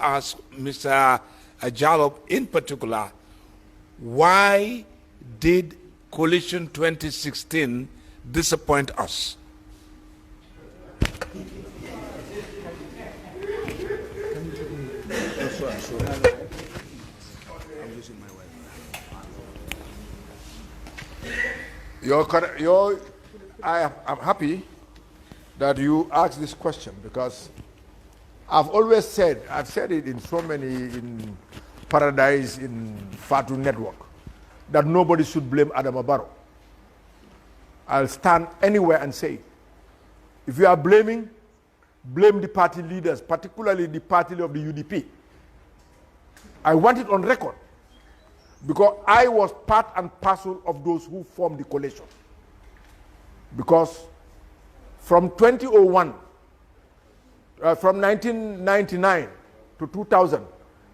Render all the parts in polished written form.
ask Mr. Jallow in particular, why did Coalition 2016 disappoint us? I'm happy that you asked this question because I've always said, I've said it in so many, in Paradise, in Fatu Network, that nobody should blame Adama Barrow. I'll stand anywhere and say it. If you are blaming, blame the party leaders, particularly the party of the UDP. I want it on record because I was part and parcel of those who formed the coalition. Because from 2001, from 1999 to 2000,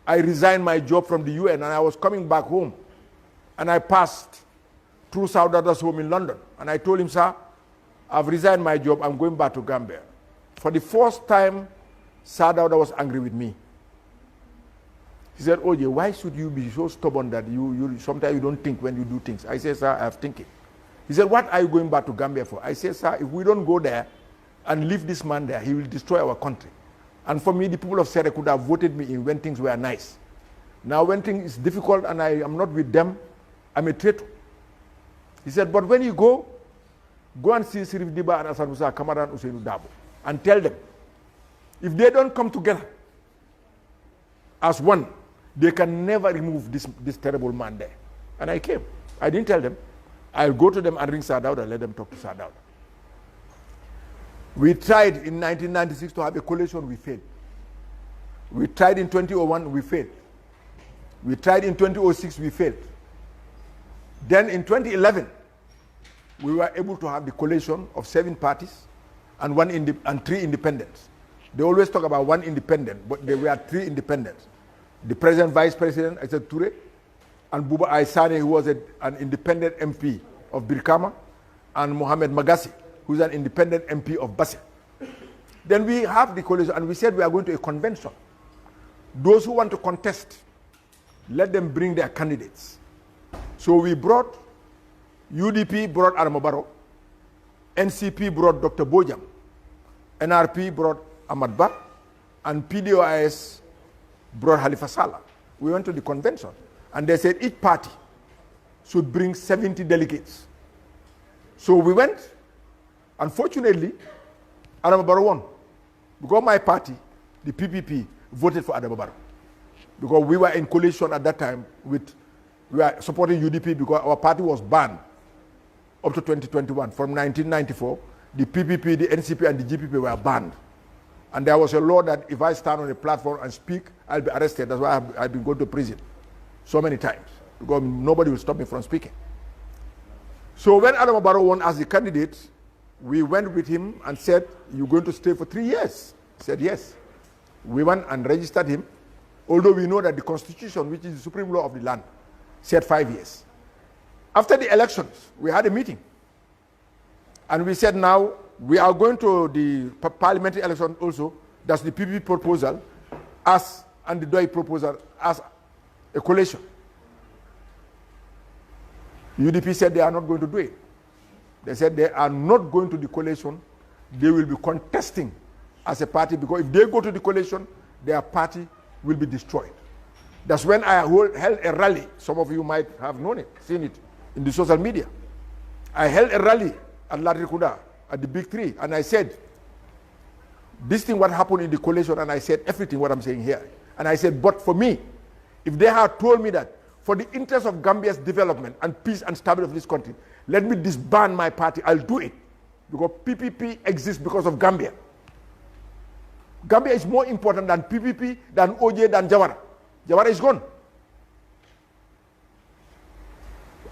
I resigned my job from the UN and I was coming back home. And I passed through Saudada's home in London. And I told him, sir, I've resigned my job, I'm going back to Gambia. For the first time, Saudada was angry with me. He said, Oje, why should you be so stubborn that you sometimes you don't think when you do things? I said, sir, I have thinking. He said, what are you going back to Gambia for? I said, sir, if we don't go there and leave this man there, he will destroy our country. And for me, the people of Sere could have voted me in when things were nice. Now when things is difficult and I am not with them, I'm a traitor. He said, but when you go and see Sirif Diba and Asan Musa, Kamaran Usainu Dabo, and tell them, if they don't come together as one, they can never remove this terrible man there. And I came. I didn't tell them. I'll go to them and ring Sadauda and let them talk to Sadauda. We tried in 1996 to have a coalition, we failed. We tried in 2001, we failed. We tried in 2006, we failed. Then in 2011, we were able to have the coalition of 7 parties and 3 independents. They always talk about 1 independent, but there were 3 independents. The president, vice president, Aïssa Touré, and Buba Aïssane, who was an independent MP of Birkama, and Mohamed Magassi, who is an independent MP of Basse. Then we have the coalition, and we said we are going to a convention. Those who want to contest, let them bring their candidates. So we brought, UDP brought Adama Barrow, NCP brought Dr. Bojang, NRP brought Ahmad Ba, and PDOIS brought Halifa Sallah. We went to the convention, and they said each party should bring 70 delegates. So we went. Unfortunately, Adama Barrow won. Because my party, the PPP, voted for Adama Barrow. Because we were in coalition at that time we were supporting UDP because our party was banned up to 2021. From 1994, the PPP, the NCP, and the GPP were banned. And there was a law that if I stand on a platform and speak, I'll be arrested. That's why I've been going to prison so many times. Because nobody will stop me from speaking. So when Adama Barrow won as the candidate, we went with him and said, you're going to stay for 3 years? He said, yes. We went and registered him, although we know that the constitution, which is the supreme law of the land, said 5 years. After the elections, we had a meeting. And we said now, we are going to the parliamentary election also, that's the PPP proposal, as and the DOI proposal as a coalition. UDP said they are not going to do it. They said they are not going to the coalition. They will be contesting as a party because if they go to the coalition, their party will be destroyed. That's when I held a rally. Some of you might have known it, seen it in the social media. I held a rally at Latrikuda, at the Big Three, and I said, this thing what happened in the coalition, and I said everything what I'm saying here. And I said, but for me, if they had told me that for the interest of Gambia's development and peace and stability of this country, let me disband my party, I'll do it. Because PPP exists because of Gambia. Gambia is more important than PPP, than OJ, than Jawara. Jawara is gone.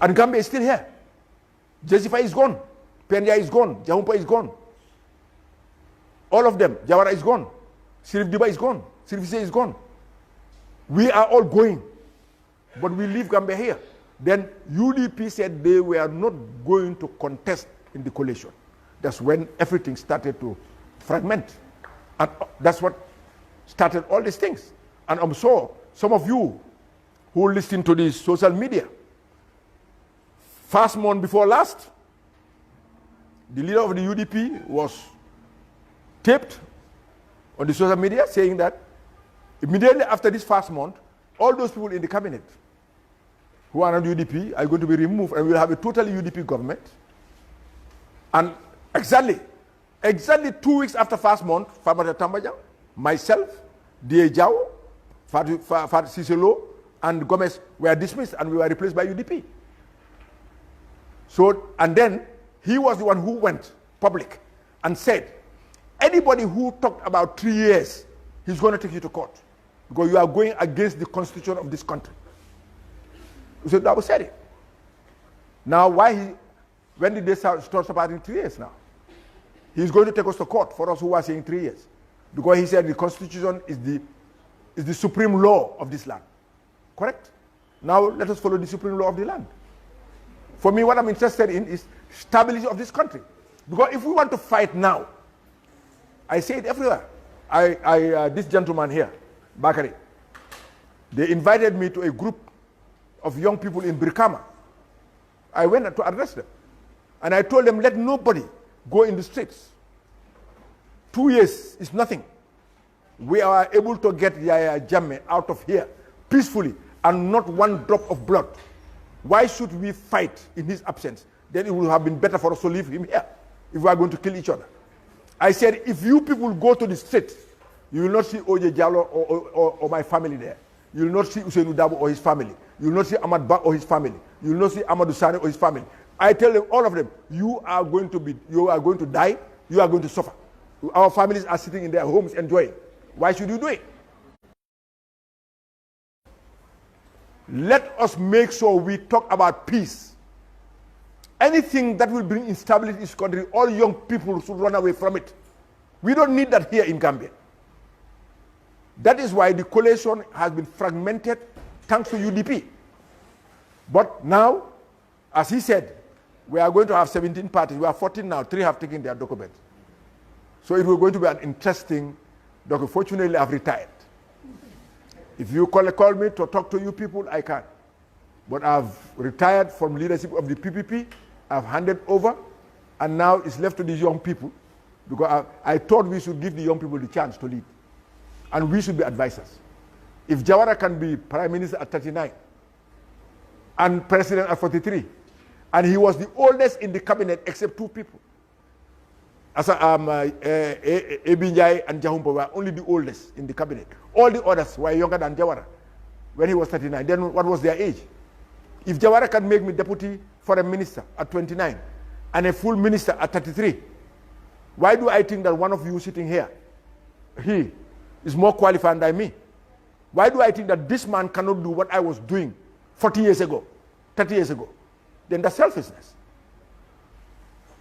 And Gambia is still here. Jesifa is gone. Penya is gone. Jahumpa is gone. All of them. Jawara is gone. Sirif Diba is gone. Sirif Ise is gone. We are all going. But we leave Gambia here. Then UDP said they were not going to contest in the coalition. That's when everything started to fragment. And that's what started all these things. And I'm sure some of you who listen to this social media, first month before last, the leader of the UDP was taped on the social media saying that immediately after this first month, all those people in the cabinet who are on UDP are going to be removed and we'll have a totally UDP government. And exactly 2 weeks after first month, Famata Tambajang, myself, D.A. Jallow, Fat Cicelo, and Gomez were dismissed and we were replaced by UDP. So, and then he was the one who went public and said, anybody who talked about 3 years, he's going to take you to court because you are going against the constitution of this country. So that was said it. Now, when did they start supporting 3 years now? He's going to take us to court for us who are saying 3 years. Because he said the constitution is the supreme law of this land. Correct? Now let us follow the supreme law of the land. For me, what I'm interested in is stability of this country. Because if we want to fight now, I say it everywhere. This gentleman here, Bakari, they invited me to a group of young people in Brikama. I went to address them. And I told them, let nobody go in the streets. 2 years is nothing. We are able to get Yaya Jammeh out of here peacefully and not one drop of blood. Why should we fight in his absence? Then it would have been better for us to leave him here if we are going to kill each other. I said, if you people go to the street, you will not see O.J. Jallow or my family there. You will not see Usainu Dabo or his family. You will not see Ahmad Ba or his family. You will not see Amadou Sane or his family. I tell them, all of them, you are going to die, you are going to suffer. Our families are sitting in their homes enjoying. Why should you do it? Let us make sure we talk about peace. Anything that will bring instability in this country, all young people should run away from it. We don't need that here in Gambia. That is why the coalition has been fragmented thanks to UDP. But now, as he said, we are going to have 17 parties. We are 14 now. 3 have taken their documents. So it will going to be an interesting document. Fortunately, I've retired. If you call me to talk to you people, I can. But I've retired from leadership of the PPP. I've handed over. And now it's left to these young people. Because I thought we should give the young people the chance to lead. And we should be advisors. If Jawara can be prime minister at 39 and president at 43, and he was the oldest in the cabinet except 2 people. Ebinjai and Jahumpa were only the oldest in the cabinet. All the others were younger than Jawara when he was 39. Then what was their age? If Jawara can make me deputy foreign minister at 29 and a full minister at 33, why do I think that one of you sitting here, he is more qualified than me? Why do I think that this man cannot do what I was doing 40 years ago, 30 years ago? Then that's selfishness.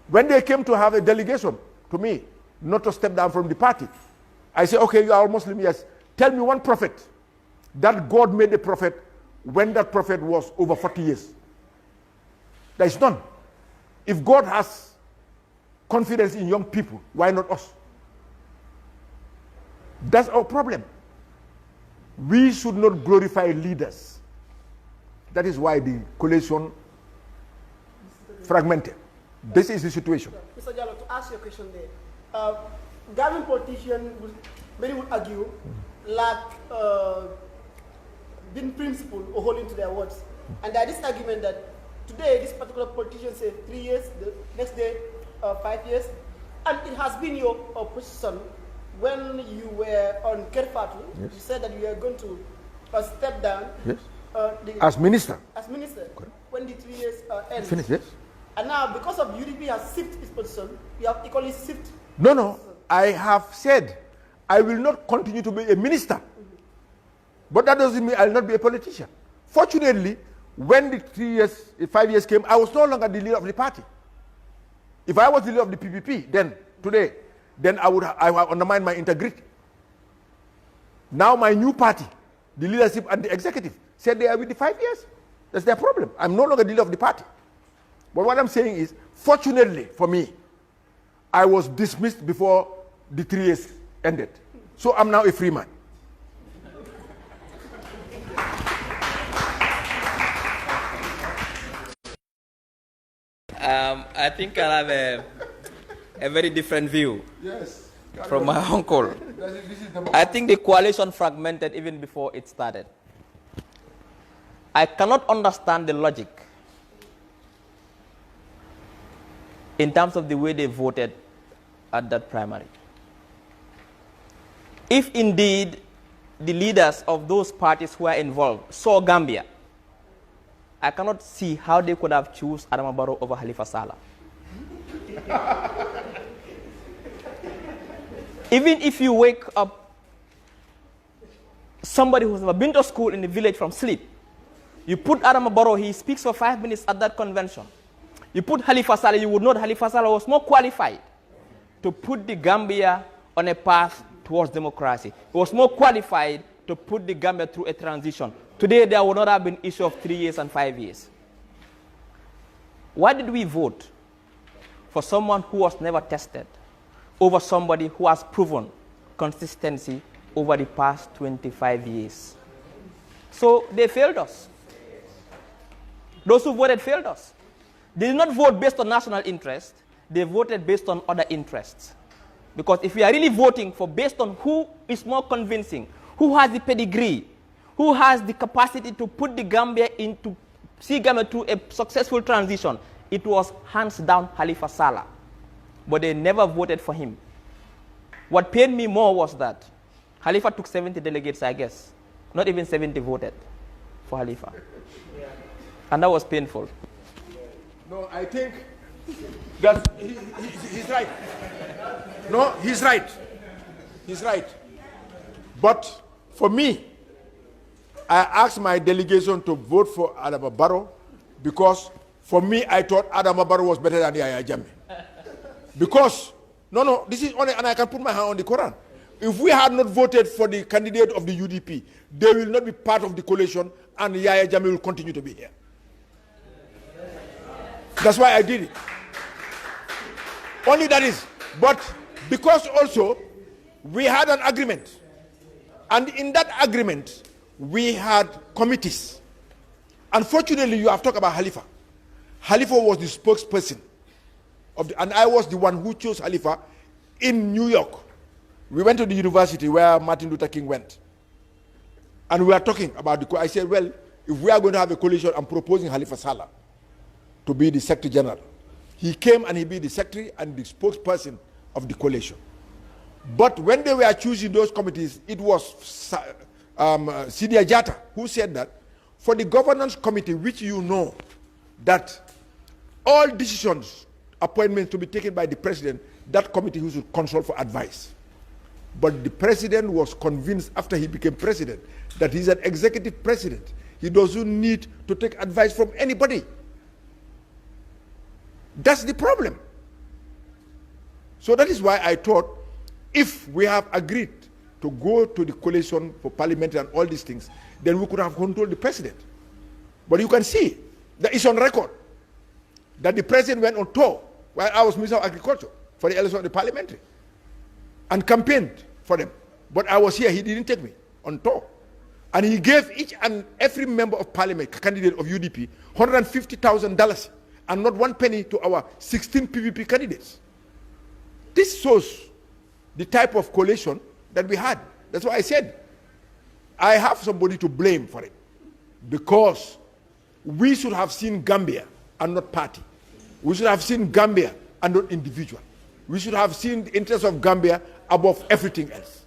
When they came to have a delegation to me, not to step down from the party, I say, okay, you are a Muslim, yes. Tell me one prophet that God made a prophet when that prophet was over 40 years. There is none. If God has confidence in young people, why not us? That's our problem. We should not glorify leaders. That is why the coalition fragmented. This is the situation. Mr. Jallow, to ask you a question there. Gambian politicians, many would argue, lack being principled or holding to their words. And there is this argument that today this particular politician said 3 years, the next day 5 years. And it has been your position when you were on Kerfatu, yes. You said that you were going to step down. Yes. As minister. As minister. Okay. When the 3 years ends. Finish, yes. And now, because of UDP has shifted its position, you have equally shifted. No. I have said I will not continue to be a minister. Mm-hmm. But that doesn't mean I will not be a politician. Fortunately, when the 5 years came, I was no longer the leader of the party. If I was the leader of the PPP, then today, I would undermine my integrity. Now my new party, the leadership and the executive, said they are with the 5 years. That's their problem. I'm no longer the leader of the party. But what I'm saying is, fortunately for me, I was dismissed before the 3 years ended. So I'm now a free man. I think I have a very different view Yes. from my uncle. I think the coalition fragmented even before it started. I cannot understand the logic in terms of the way they voted at that primary. If indeed the leaders of those parties who are involved saw Gambia, I cannot see how they could have chosen Adama Barrow over Halifa Sallah. Even if you wake up somebody who's never been to school in the village from sleep, you put Adama Barrow, he speaks for 5 minutes at that convention. You put Halifa Sallah, you would know that Halifa Sallah was more qualified to put the Gambia on a path towards democracy. He was more qualified to put the Gambia through a transition. Today, there would not have been issue of 3 years and 5 years. Why did we vote for someone who was never tested over somebody who has proven consistency over the past 25 years? So they failed us. Those who voted failed us. They did not vote based on national interest. They voted based on other interests. Because if we are really voting for based on who is more convincing, who has the pedigree, who has the capacity to put the Gambia into, see Gambia through a successful transition, it was hands down Halifa Sallah. But they never voted for him. What pained me more was that Halifa took 70 delegates, I guess. Not even 70 voted for Halifa. Yeah. And that was painful. No, I think that he's right. No, he's right. He's right. But for me, I asked my delegation to vote for Adama Barrow because for me, I thought Adama Barrow was better than Yahya Jammeh. Because, no, this is only, and I can put my hand on the Quran. If we had not voted for the candidate of the UDP, they will not be part of the coalition and Yahya Jammeh will continue to be here. That's why I did it. Only that is. But because also we had an agreement. And in that agreement, we had committees. Unfortunately, you have talked about Halifa. Halifa was the spokesperson of the, and I was the one who chose Halifa in New York. We went to the university where Martin Luther King went. And we were talking about I said, well, if we are going to have a coalition, I'm proposing Halifa Sallah to be the Secretary General. He came and he be the Secretary and the spokesperson of the coalition. But when they were choosing those committees, it was Sidia Jatta who said that for the governance committee, which you know that all decisions, appointments to be taken by the president, that committee who should consult for advice. But the president was convinced after he became president that he's an executive president. He doesn't need to take advice from anybody. That's the problem. So that is why I thought if we have agreed to go to the coalition for parliament and all these things, then we could have controlled the president. But you can see that it's on record that the president went on tour while I was Minister of Agriculture for the election of the parliamentary and campaigned for them. But I was here, he didn't take me on tour. And he gave each and every member of parliament, candidate of UDP, $150,000 and not one penny to our 16 PVP candidates. This shows the type of coalition that we had. That's why I said, I have somebody to blame for it. Because we should have seen Gambia and not party. We should have seen Gambia and not individual. We should have seen the interests of Gambia above everything else.